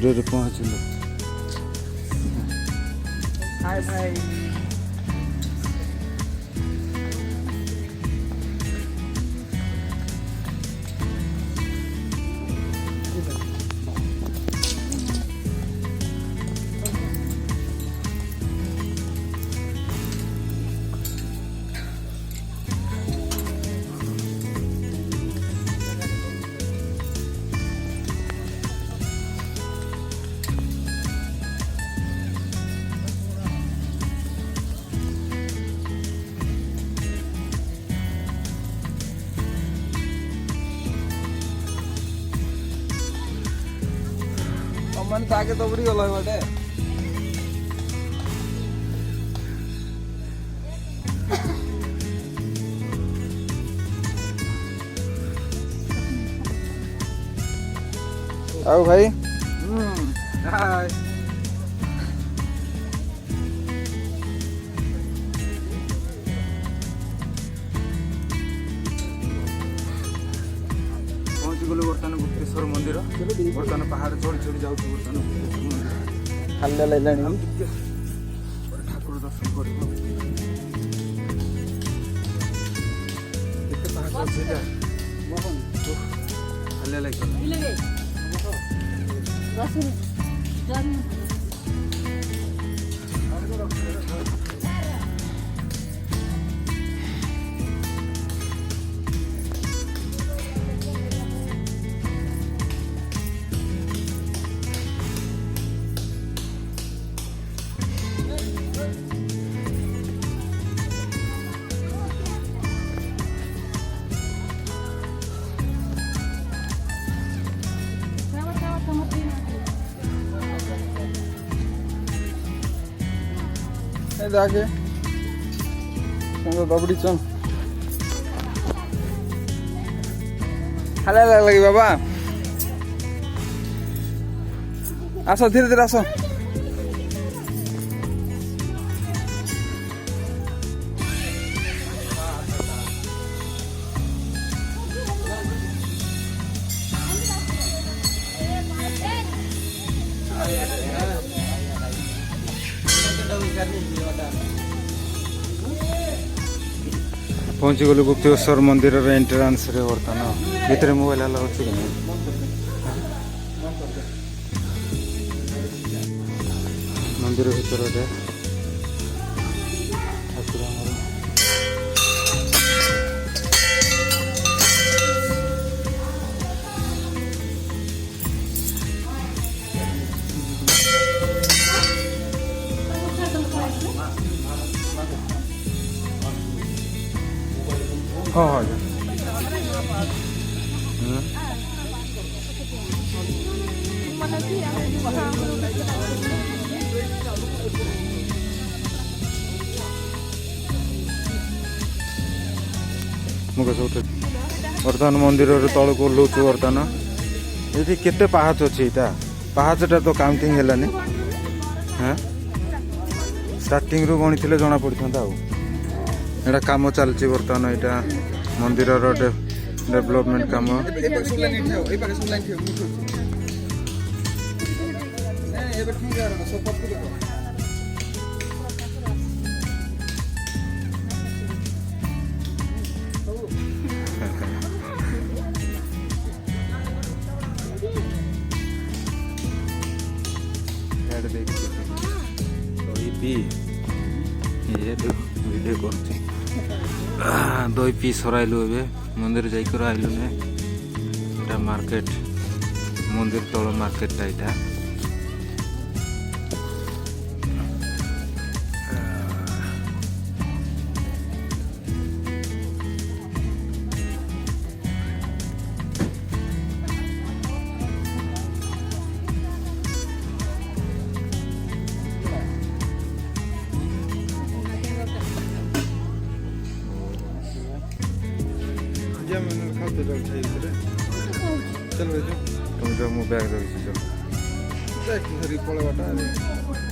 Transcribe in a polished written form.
मंदिर पहुँचल। हाय भाई मन ताके तो बड़ी गला बटे आओ भाई। हाय पहुँची गलु बर्तमान गुप्तेश्वर मंदिर। बर्तमान पहाड़ चढ़ी चढ़ी जाऊँ बर्तमान गुप्तेश्वर मंदिर हाल्ला लागलानी ठाकुर दर्शन कर पहाड़ हाल्ला लगे जाके दबड़ी चल हाल्ला लगी बाबा। आस धीरे धीरे आस। पहुँची गलु गुप्तेश्वर मंदिर एंट्रांस रे। बर्तमान भीतर मोबाइल अलाउ अच्छे कि नहीं? मंदिर भीतर ठाकुर हाँ हाँ बर्तमान मंदिर तल को ओह्लौचु। बर्तमान ये केते पाहाच अच्छी पाहाचटा तो काउंटिंग है हाँ स्टार्टिंग रू गणी थे जना पड़ता। एटा काम चलती बर्तमान यहाँ मंदिर डेवलपमेंट काम। वीडियो कर दही पी सराइलु ए मंदिर जाकर आइलु ने मार्केट मंदिर तल मार्केटा यहाँ चल तुम जो मु बैग रखी चल पड़े बाटा